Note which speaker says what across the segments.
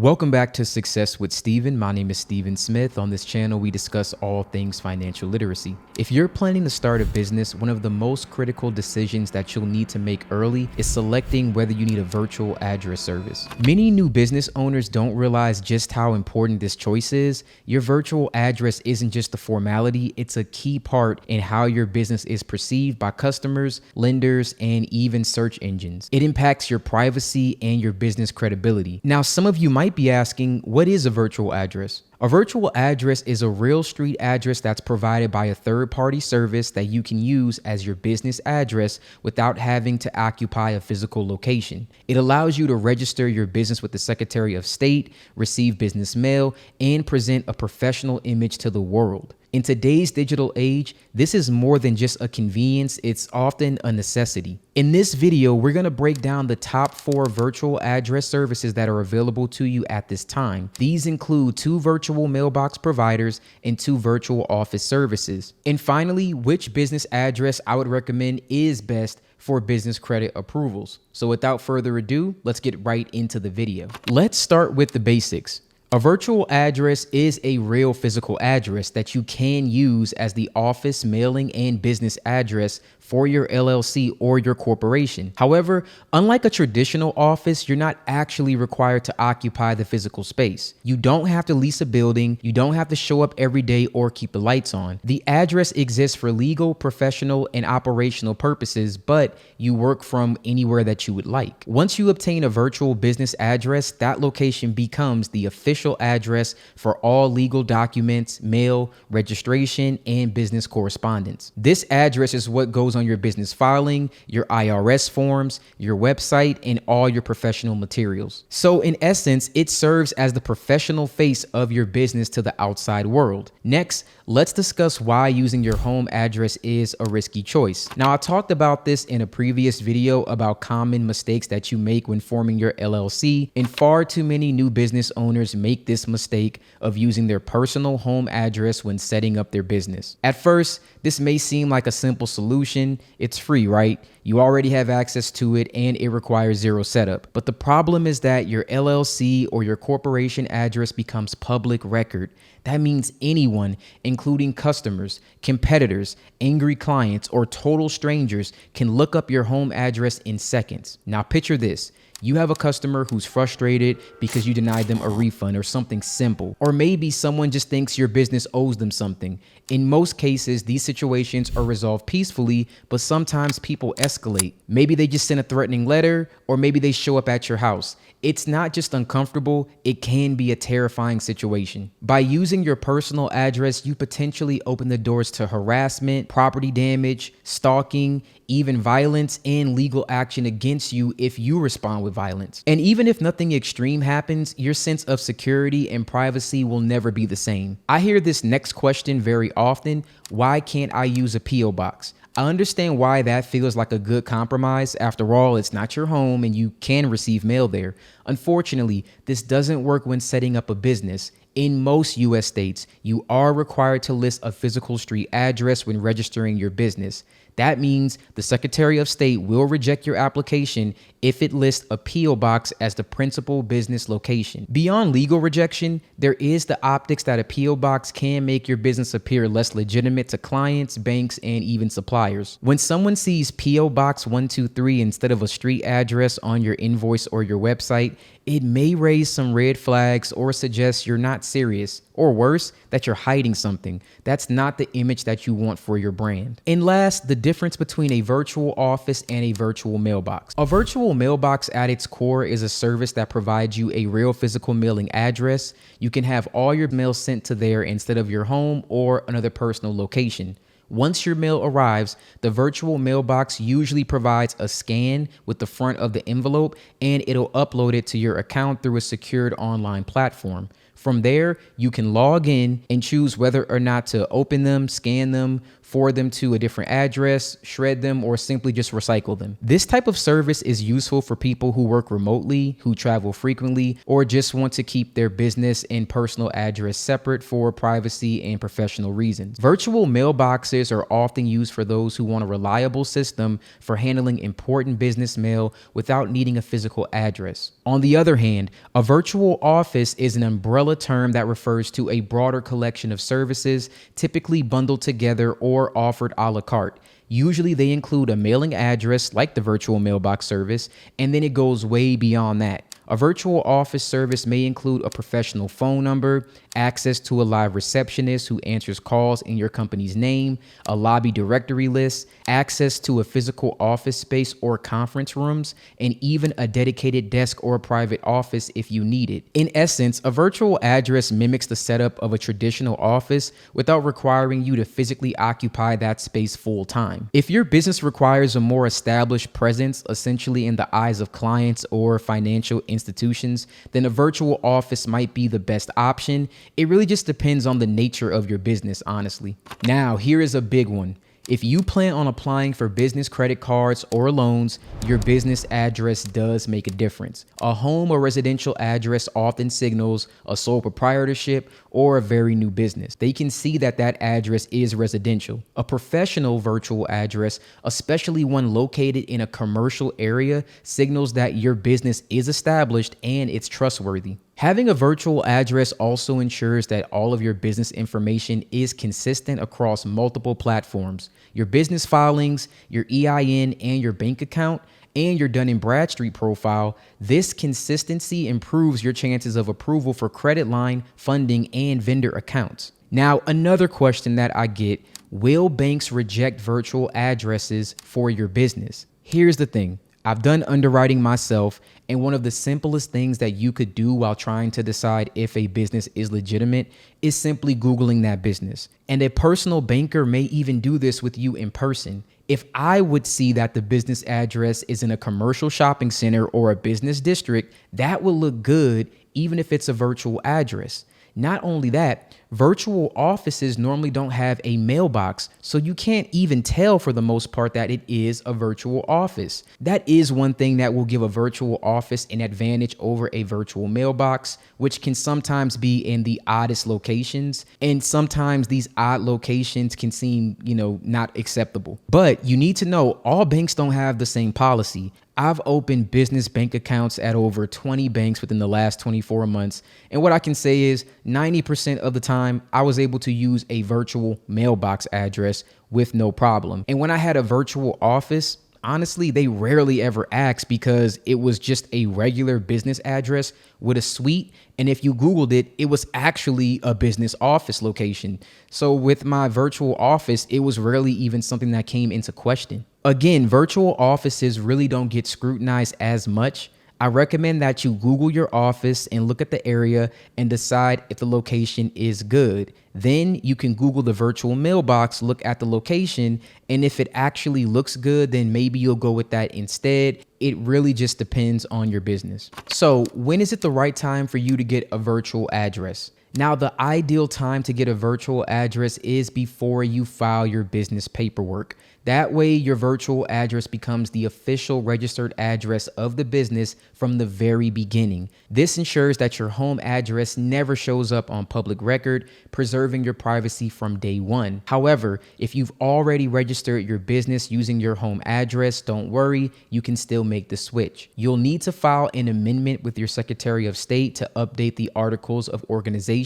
Speaker 1: Welcome back to Success with Steven. My name is Steven Smith. On this channel, we discuss all things financial literacy. If you're planning to start a business, one of the most critical decisions that you'll need to make early is selecting whether you need a virtual address service. Many new business owners don't realize just how important this choice is. Your virtual address isn't just a formality, it's a key part in how your business is perceived by customers, lenders, and even search engines. It impacts your privacy and your business credibility. Now, some of you might be asking, what is a virtual address? A virtual address is a real street address that's provided by a third-party service that you can use as your business address without having to occupy a physical location. It allows you to register your business with the Secretary of State, receive business mail, and present a professional image to the world. In today's digital age, this is more than just a convenience, it's often a necessity. In this video, we're going to break down the top 4 virtual address services that are available to you at this time. These include 2 virtual mailbox providers and 2 virtual office services. And finally, which business address I would recommend is best for business credit approvals. So without further ado, let's get right into the video. Let's start with the basics. A virtual address is a real physical address that you can use as the office, mailing, and business address for your LLC or your corporation. However, unlike a traditional office, you're not actually required to occupy the physical space. You don't have to lease a building, you don't have to show up every day or keep the lights on. The address exists for legal, professional, and operational purposes, but you work from anywhere that you would like. Once you obtain a virtual business address, that location becomes the official address for all legal documents, mail, registration, and business correspondence. This address is what goes on your business filing, your IRS forms, your website, and all your professional materials. So in essence, it serves as the professional face of your business to the outside world. Next, let's discuss why using your home address is a risky choice. Now, I talked about this in a previous video about common mistakes that you make when forming your LLC, and far too many new business owners make this mistake of using their personal home address when setting up their business. At first, this may seem like a simple solution. It's free, right? You already have access to it and it requires zero setup. But the problem is that your LLC or your corporation address becomes public record. That means anyone, including customers, competitors, angry clients, or total strangers can look up your home address in seconds. Now picture this. You have a customer who's frustrated because you denied them a refund or something simple. Or maybe someone just thinks your business owes them something. In most cases, these situations are resolved peacefully, but sometimes people escalate. Maybe they just send a threatening letter, or maybe they show up at your house. It's not just uncomfortable, it can be a terrifying situation. By using your personal address, you potentially open the doors to harassment, property damage, stalking, even violence, and legal action against you if you respond with violence. And even if nothing extreme happens, your sense of security and privacy will never be the same. I hear this next question very often: why can't I use a P.O. box? I understand why that feels like a good compromise. After all, it's not your home and you can receive mail there. Unfortunately, this doesn't work when setting up a business. In most US states, you are required to list a physical street address when registering your business. That means the Secretary of State will reject your application if it lists a P.O. box as the principal business location. Beyond legal rejection, there is the optics that a P.O. box can make your business appear less legitimate to clients, banks, and even suppliers. When someone sees P.O. Box 123 instead of a street address on your invoice or your website, it may raise some red flags or suggest you're not serious, or worse, that you're hiding something. That's not the image that you want for your brand. And last, the difference between a virtual office and a virtual mailbox. A virtual mailbox at its core is a service that provides you a real physical mailing address. You can have all your mail sent to there instead of your home or another personal location. Once your mail arrives, the virtual mailbox usually provides a scan with the front of the envelope, and it'll upload it to your account through a secured online platform. From there, you can log in and choose whether or not to open them, scan them, forward them to a different address, shred them, or simply just recycle them. This type of service is useful for people who work remotely, who travel frequently, or just want to keep their business and personal address separate for privacy and professional reasons. Virtual mailboxes are often used for those who want a reliable system for handling important business mail without needing a physical address. On the other hand, a virtual office is an umbrella term that refers to a broader collection of services, typically bundled together or offered a la carte. Usually they include a mailing address like the virtual mailbox service, and then it goes way beyond that. A virtual office service may include a professional phone number, access to a live receptionist who answers calls in your company's name, a lobby directory list, access to a physical office space or conference rooms, and even a dedicated desk or private office if you need it. In essence, a virtual address mimics the setup of a traditional office without requiring you to physically occupy that space full time. If your business requires a more established presence, essentially in the eyes of clients or financial institutions, then a virtual office might be the best option. It really just depends on the nature of your business, honestly. Now, here is a big one. If you plan on applying for business credit cards or loans, your business address does make a difference. A home or residential address often signals a sole proprietorship or a very new business. They can see that that address is residential. A professional virtual address, especially one located in a commercial area, signals that your business is established and it's trustworthy. Having a virtual address also ensures that all of your business information is consistent across multiple platforms. Your business filings, your EIN, and your bank account, and your Dun & Bradstreet profile. This consistency improves your chances of approval for credit line, funding, and vendor accounts. Now, another question that I get, will banks reject virtual addresses for your business? Here's the thing. I've done underwriting myself, and one of the simplest things that you could do while trying to decide if a business is legitimate is simply Googling that business. And a personal banker may even do this with you in person. If I would see that the business address is in a commercial shopping center or a business district, that will look good even if it's a virtual address. Not only that, virtual offices normally don't have a mailbox, so you can't even tell for the most part that it is a virtual office. That is one thing that will give a virtual office an advantage over a virtual mailbox, which can sometimes be in the oddest locations, and sometimes these odd locations can seem, not acceptable. But you need to know all banks don't have the same policy. I've opened business bank accounts at over 20 banks within the last 24 months. And what I can say is 90% of the time, I was able to use a virtual mailbox address with no problem. And when I had a virtual office, honestly, they rarely ever asked because it was just a regular business address with a suite. And if you Googled it, it was actually a business office location. So with my virtual office, it was rarely even something that came into question. Again, virtual offices really don't get scrutinized as much. I recommend that you Google your office and look at the area and decide if the location is good. Then you can Google the virtual mailbox, look at the location, and if it actually looks good, then maybe you'll go with that instead. It really just depends on your business. So when is it the right time for you to get a virtual address? Now, the ideal time to get a virtual address is before you file your business paperwork. That way, your virtual address becomes the official registered address of the business from the very beginning. This ensures that your home address never shows up on public record, preserving your privacy from day one. However, if you've already registered your business using your home address, don't worry, you can still make the switch. You'll need to file an amendment with your Secretary of State to update the articles of organization,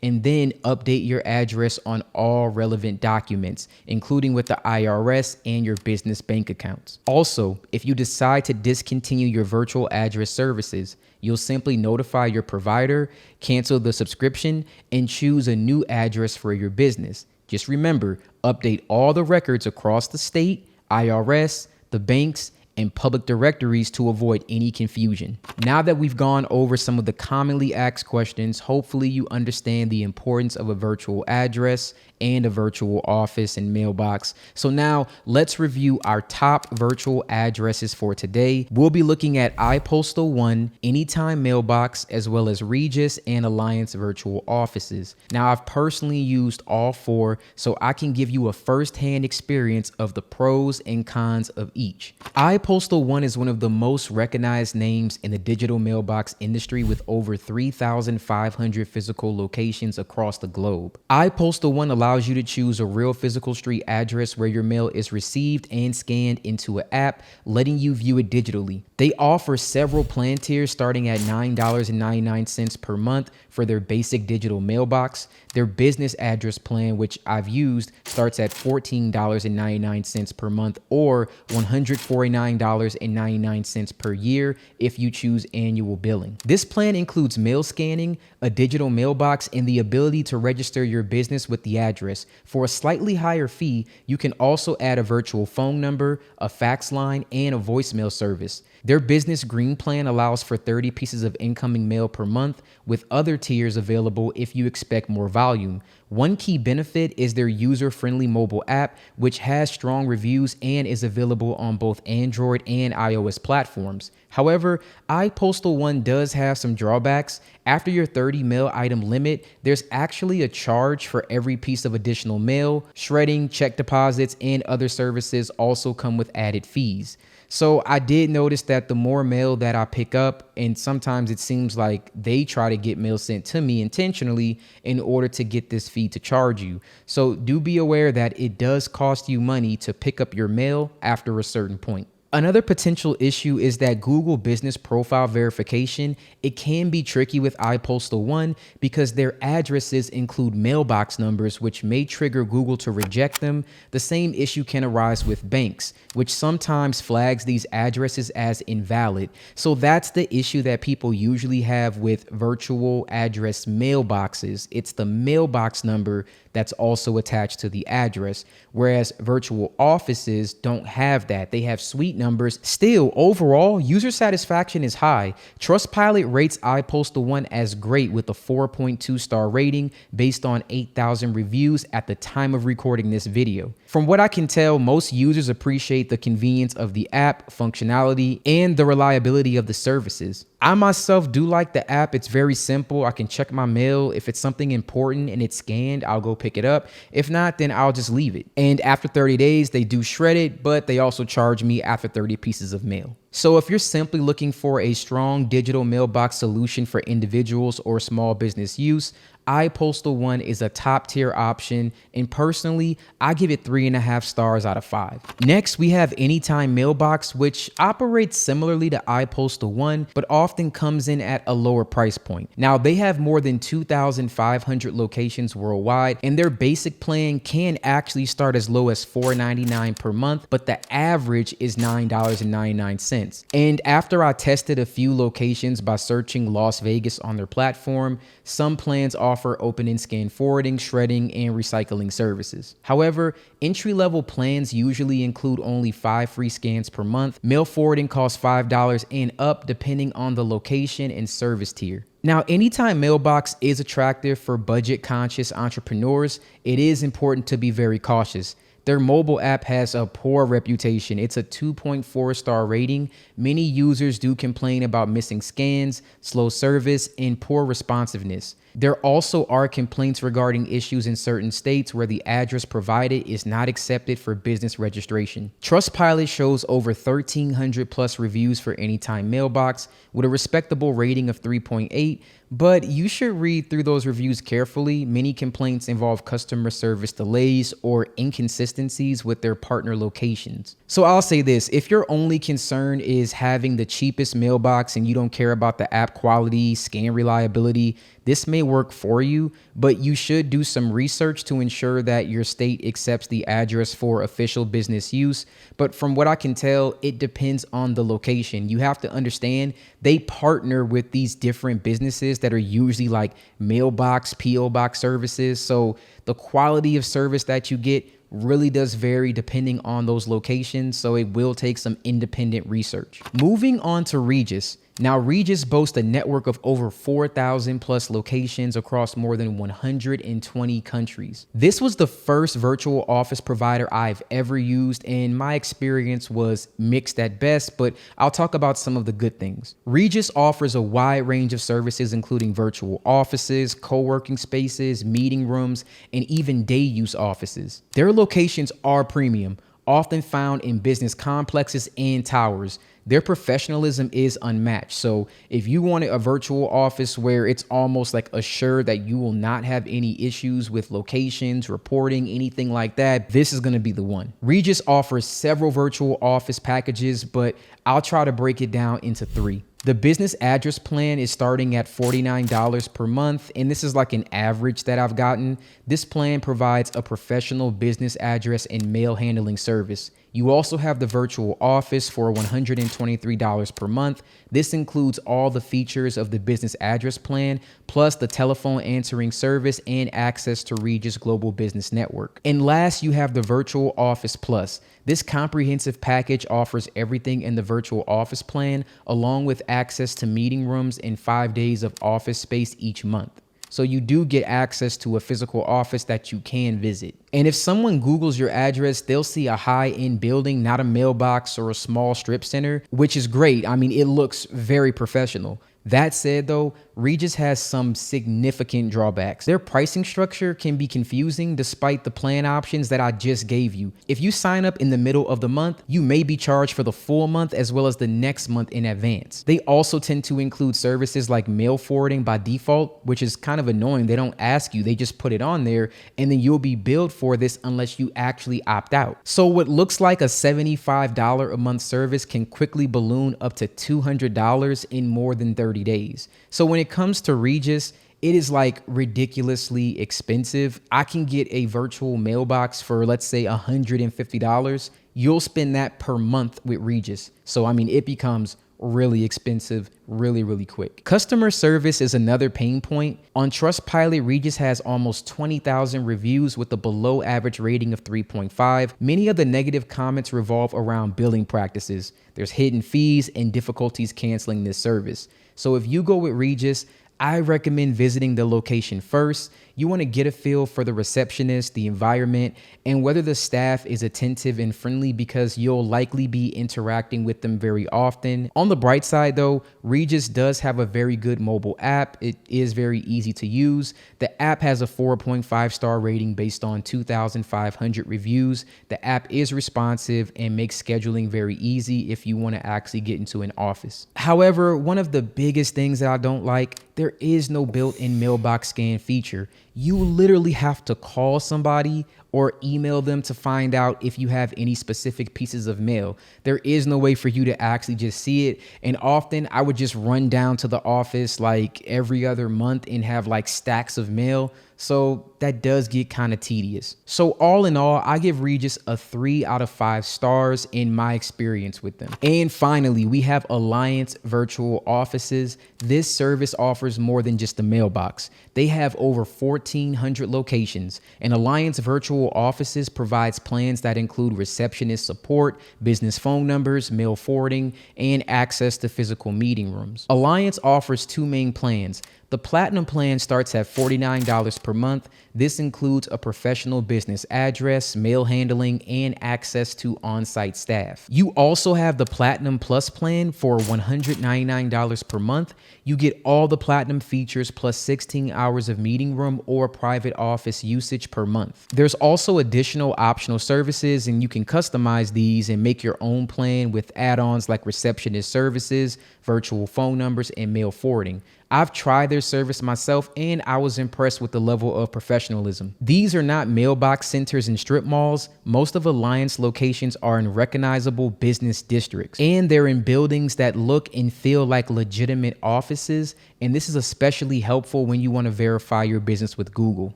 Speaker 1: and then update your address on all relevant documents, including with the IRS and your business bank accounts. Also, if you decide to discontinue your virtual address services, you'll simply notify your provider, cancel the subscription, and choose a new address for your business. Just remember, update all the records across the state, IRS, the banks, and public directories to avoid any confusion. Now that we've gone over some of the commonly asked questions, hopefully you understand the importance of a virtual address and a virtual office and mailbox. So now let's review our top virtual addresses for today. We'll be looking at iPostal 1, Anytime Mailbox, as well as Regus and Alliance virtual offices. Now I've personally used all four, so I can give you a first-hand experience of the pros and cons of each. iPostal 1 is one of the most recognized names in the digital mailbox industry with over 3,500 physical locations across the globe. iPostal 1 allows you to choose a real physical street address where your mail is received and scanned into an app, letting you view it digitally. They offer several plan tiers starting at $9.99 per month for their basic digital mailbox. Their business address plan, which I've used, starts at $14.99 per month or $149.99 per year if you choose annual billing. This plan includes mail scanning, a digital mailbox, and the ability to register your business with the address. For a slightly higher fee, you can also add a virtual phone number, a fax line, and a voicemail service. Their business green plan allows for 30 pieces of incoming mail per month, with other tiers available if you expect more volume. One key benefit is their user-friendly mobile app, which has strong reviews and is available on both Android and iOS platforms. However, iPostal 1 does have some drawbacks. After your 30 mail item limit, there's actually a charge for every piece of additional mail. Shredding, check deposits, and other services also come with added fees. So I did notice that the more mail that I pick up, and sometimes it seems like they try to get mail sent to me intentionally in order to get this fee to charge you. So do be aware that it does cost you money to pick up your mail after a certain point. Another potential issue is that Google Business Profile verification. It can be tricky with iPostal 1 because their addresses include mailbox numbers, which may trigger Google to reject them. The same issue can arise with banks, which sometimes flags these addresses as invalid. So that's the issue that people usually have with virtual address mailboxes. It's the mailbox number that's also attached to the address, whereas virtual offices don't have that. They have suite numbers. Still, overall, user satisfaction is high. Trustpilot rates iPostal 1 as great with a 4.2 star rating based on 8,000 reviews at the time of recording this video. From what I can tell, most users appreciate the convenience of the app, functionality, and the reliability of the services. I myself do like the app. It's very simple. I can check my mail. If it's something important and it's scanned, I'll go pick it up. If not, then I'll just leave it. And after 30 days, they do shred it, but they also charge me after 30 pieces of mail. So if you're simply looking for a strong digital mailbox solution for individuals or small business use, iPostal 1 is a top tier option, and personally, I give it 3.5 stars out of 5. Next, we have Anytime Mailbox, which operates similarly to iPostal 1, but often comes in at a lower price point. Now, they have more than 2,500 locations worldwide, and their basic plan can actually start as low as $4.99 per month, but the average is $9.99. And after I tested a few locations by searching Las Vegas on their platform, some plans offer open and scan forwarding, shredding, and recycling services. However, entry-level plans usually include only 5 free scans per month. Mail forwarding costs $5 and up depending on the location and service tier. Now, Anytime Mailbox is attractive for budget-conscious entrepreneurs. It is important to be very cautious. Their mobile app has a poor reputation. It's a 2.4 star rating. Many users do complain about missing scans, slow service, and poor responsiveness. There also are complaints regarding issues in certain states where the address provided is not accepted for business registration. Trustpilot shows over 1,300 plus reviews for Anytime Mailbox with a respectable rating of 3.8, but you should read through those reviews carefully. Many complaints involve customer service delays or inconsistencies with their partner locations. So I'll say this, if your only concern is having the cheapest mailbox and you don't care about the app quality, scan reliability, this may work for you, but you should do some research to ensure that your state accepts the address for official business use. But from what I can tell, it depends on the location. You have to understand they partner with these different businesses that are usually like mailbox, PO box services. So the quality of service that you get really does vary depending on those locations, so it will take some independent research. Moving on to Regus. Now, Regus boasts a network of over 4,000 plus locations across more than 120 countries. This was the first virtual office provider I've ever used, and my experience was mixed at best, but I'll talk about some of the good things. Regus offers a wide range of services, including virtual offices, co-working spaces, meeting rooms, and even day use offices. Their locations are premium, often found in business complexes and towers. Their professionalism is unmatched. So if you wanted a virtual office where it's almost like assured that you will not have any issues with locations, reporting, anything like that, this is going to be the one. Regus offers several virtual office packages, but I'll try to break it down into three. The business address plan is starting at $49 per month, and this is like an average that I've gotten. This plan provides a professional business address and mail handling service. You also have the virtual office for $123 per month. This includes all the features of the business address plan, plus the telephone answering service and access to Regus Global Business Network. And last, you have the Virtual Office Plus. This comprehensive package offers everything in the virtual office plan, along with access to meeting rooms and 5 days of office space each month. So you do get access to a physical office that you can visit. And if someone Googles your address, they'll see a high-end building, not a mailbox or a small strip center, which is great. I mean, it looks very professional. That said, though, Regus has some significant drawbacks. Their pricing structure can be confusing despite the plan options that I just gave you. If you sign up in the middle of the month, you may be charged for the full month as well as the next month in advance. They also tend to include services like mail forwarding by default, which is kind of annoying. They don't ask you, they just put it on there, and then you'll be billed for this unless you actually opt out. So what looks like a $75 a month service can quickly balloon up to $200 in more than 30 days. So when it comes to Regus, it is like ridiculously expensive. I can get a virtual mailbox for, let's say, $150. You'll spend that per month with Regus. So, I mean, it becomes really expensive really quick. Customer service is another pain point. On Trustpilot, Regus has almost 20,000 reviews with a below average rating of 3.5. Many of the negative comments revolve around billing practices. There's hidden fees and difficulties canceling this service. So if you go with Regus, I recommend visiting the location first. You want to get a feel for the receptionist, the environment, and whether the staff is attentive and friendly, because you'll likely be interacting with them very often. On the bright side, though, Regus does have a very good mobile app. It is very easy to use. The app has a 4.5-star rating based on 2,500 reviews. The app is responsive and makes scheduling very easy if you want to actually get into an office. However, one of the biggest things that I don't like, there is no built-in mailbox scan feature. You literally have to call somebody or email them to find out if you have any specific pieces of mail. There is no way for you to actually just see it. And often I would just run down to the office like every other month and have like stacks of mail. So that does get kind of tedious. So all in all, I give Regus a 3 out of 5 stars in my experience with them. And finally, we have Alliance Virtual Offices. This service offers more than just a mailbox. They have over 1,400 locations, and Alliance Virtual Offices provides plans that include receptionist support, business phone numbers, mail forwarding, and access to physical meeting rooms. Alliance offers 2 main plans. The Platinum plan starts at $49 per month. This includes a professional business address, mail handling, and access to on-site staff. You also have the Platinum Plus plan for $199 per month. You get all the Platinum features plus 16 hours of meeting room or private office usage per month. There's also additional optional services, and you can customize these and make your own plan with add-ons like receptionist services, virtual phone numbers, and mail forwarding. I've tried their service myself, and I was impressed with the level of professionalism. These are not mailbox centers and strip malls. Most of Alliance locations are in recognizable business districts, and they're in buildings that look and feel like legitimate offices. and this is especially helpful when you want to verify your business with Google.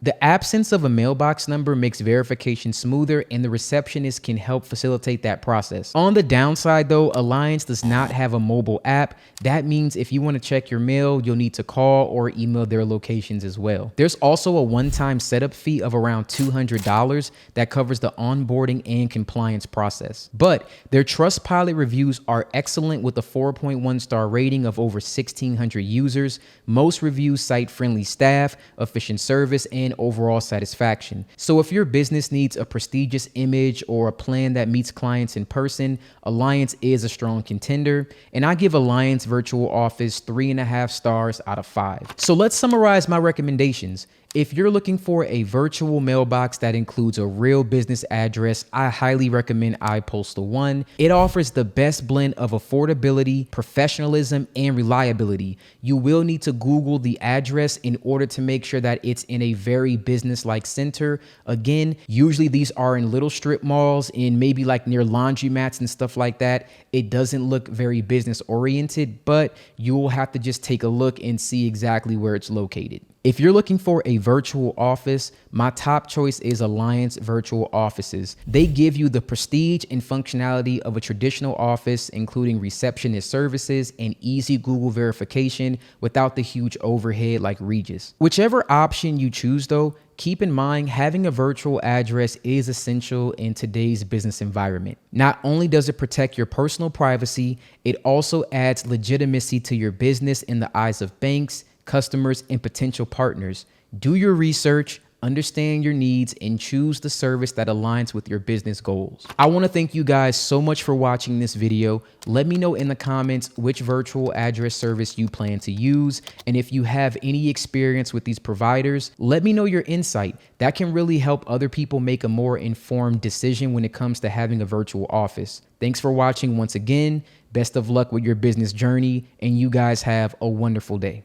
Speaker 1: The absence of a mailbox number makes verification smoother, and the receptionist can help facilitate that process. On the downside though, Alliance does not have a mobile app. That means if you want to check your mail, you'll need to call or email their locations as well. There's also a one-time setup fee of around $200 that covers the onboarding and compliance process. But their Trustpilot reviews are excellent with a 4.1 star rating of over 1,600 users. Most reviews cite friendly staff, efficient service, and overall satisfaction. So if your business needs a prestigious image or a plan that meets clients in person, Alliance is a strong contender, and I give Alliance Virtual Office 3.5 stars out of 5. So let's summarize my recommendations. If you're looking for a virtual mailbox that includes a real business address, I highly recommend iPostal One. It offers the best blend of affordability, professionalism, and reliability. You will need to Google the address in order to make sure that it's in a very business-like center. Again, usually these are in little strip malls and maybe like near laundromats and stuff like that. It doesn't look very business-oriented, but you'll have to just take a look and see exactly where it's located. If you're looking for a virtual office, my top choice is Alliance Virtual Offices. They give you the prestige and functionality of a traditional office, including receptionist services and easy Google verification without the huge overhead like Regus. Whichever option you choose though, keep in mind having a virtual address is essential in today's business environment. Not only does it protect your personal privacy, it also adds legitimacy to your business in the eyes of banks, customers, and potential partners. Do your research, understand your needs, and choose the service that aligns with your business goals. I want to thank you guys so much for watching this video. Let me know in the comments which virtual address service you plan to use, and if you have any experience with these providers, let me know your insight. That can really help other people make a more informed decision when it comes to having a virtual office. Thanks for watching once again. Best of luck with your business journey, and you guys have a wonderful day.